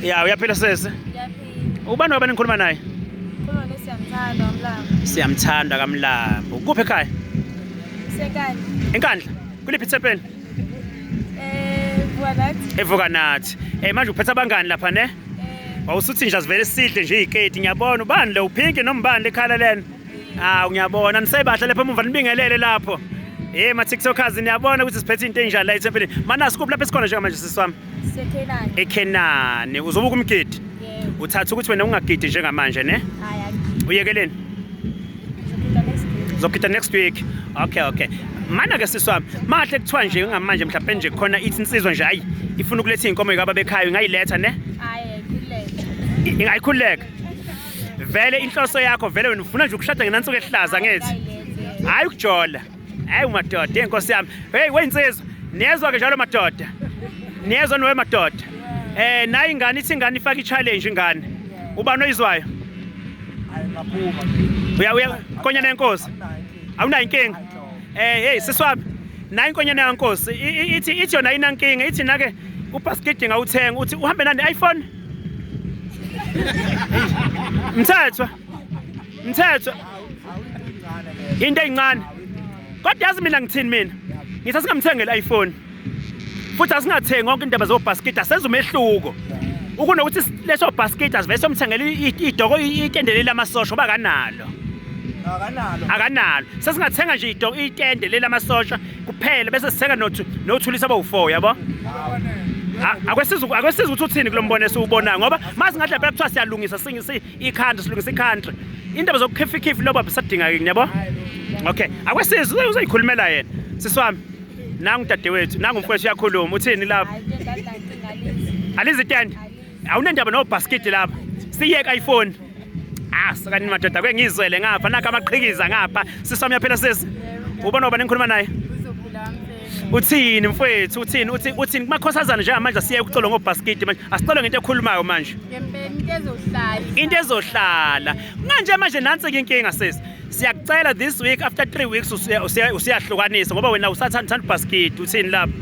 Ya uyaphila sese. Ubani wabani nikhuluma naye? Khuluma nesiyamthanda uMlambo. Siyamthanda kaMlambo. Kuphi ekhaya? Sekani. Enkandla. Kuliphi ithempeli? Vuanathi. Evukanathi. Manje uphethe abangani lapha ne? Wawusuthi nje asivele sidle nje iketi ngiyabona ubani lo uphinki noma ubani lekhala lena. Ngiyabona nisebahle lapha emuva nibingelele lapho. Ma TikTokers niyabona ukuthi siphethe into enjani la ethempelini. Mana sikuphi lapha esikhona njengamanje siswami? Sekenani. eKhenani. Uzobuka umgidi? Yebo. Uthatha ukuthi wena ungagidi njengamanje ne? Hayi. Uyekeleni? Zokugida next week. Okay. Mana ke siswami, mahle kuthiwa nje ngamanje mhlawumbe nje khona ithi insizwa nje hayi ifuna ukuletha inkomo ekaba bekhaya ngayiletha ne? Hayi, khuleka. Ingayikhuleka. Vele inhloso yakho vele wena ufuna nje ukushada ngenansuku ehlaza ngethi. Hayi ukujola. Hayi umadoda inkosi yami. Hey wensizwa, niyezwa ke njalo madoda. Niyezwa nowe madoda. Nayi ingane ithi ingane ifaka i-challenge ingane. Ubani oyizwayo? Uya konyana yenkosi. Awunayo inkinga. Hey siswami. Nayi inkonyana yenkosi. Ithi yona inankinga, ithi nake ubasket ngawuthenga uthi uhambe nani iPhone. Mthetho. Into eyincane. Kodwa yazi mina ngithini mina? Ngithi singamthengela iPhone. Futhi asingathengi konke indaba zobasket asenza umehluko. Ukunokuthi leso basket asivele somthengela idoko itende lamasosha oba kanalo. Akanalo. Sesingathenga nje itende lamasosha kuphela bese sithenga nothulisa abawu4 yabo. Akwesiza ukuthi uthini kulombono esiwubona ngoba mazi ngathi lapha kuthiwa siyalungisa ikhantri silungisa ikhantri. Indaba zokukhifikhifi loba bisadinga ke yabo. Okay. Akwesiza uzoyikhulumela yena. Siswami. Nangu dadewethu, nangu mfowethu uyakhuluma uthini lapha? Alizitende. Awunendaba no basket lapha. Siyeka iPhone. Sakani madoda kwengizwele ngapha naka amaqhikiza ngapha. Siswami yaphela sesi. Ubona ubani ngikhuluma naye? Uthini mfowethu uthini kumakhosazana njengamanje siye ukucola ngobasket manje asicole ngento ekhulumayo manje. Ngempela into ezohlala manje nansi ke inkinga sesi siyakucela this week after 3 weeks usiyahlukanisa ngoba wena usathanda basket uthini lapha.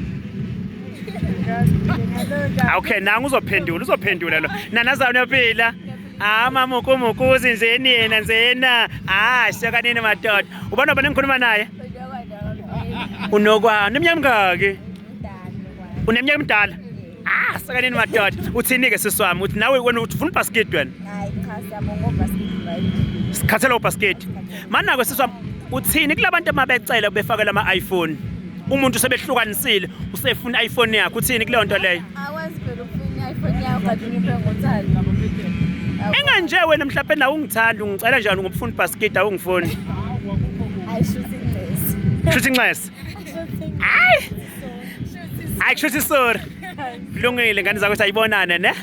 Okay nangu uzophendula lo nanazana yaphila mama ukumukuzi nzeni yena nzena shakanini madoda ubona ubani ngikhuluma naye unokwana iminyaka mingaki uneminyaka emidala sakanini madoda uthini ke siswami uthi nawe wena ufuna basket wena hayi cha siyabonga basket. Sikhathela basket mana ke siswami uthini kulabantu ababecela befake lama iPhone umuntu sebehlukanisile usefuna iPhone yakhe uthini kuleyo nto leyo Awazi phela ufuna iPhone yakho kanti ngiphe ngothanda enganje wena mhlawumbe nawe ungithanda ungicela njani ngokufuna basket awungifoni Shuthi inxesi hayi shuthi sorry kulungile ngane zakho sayibonana ne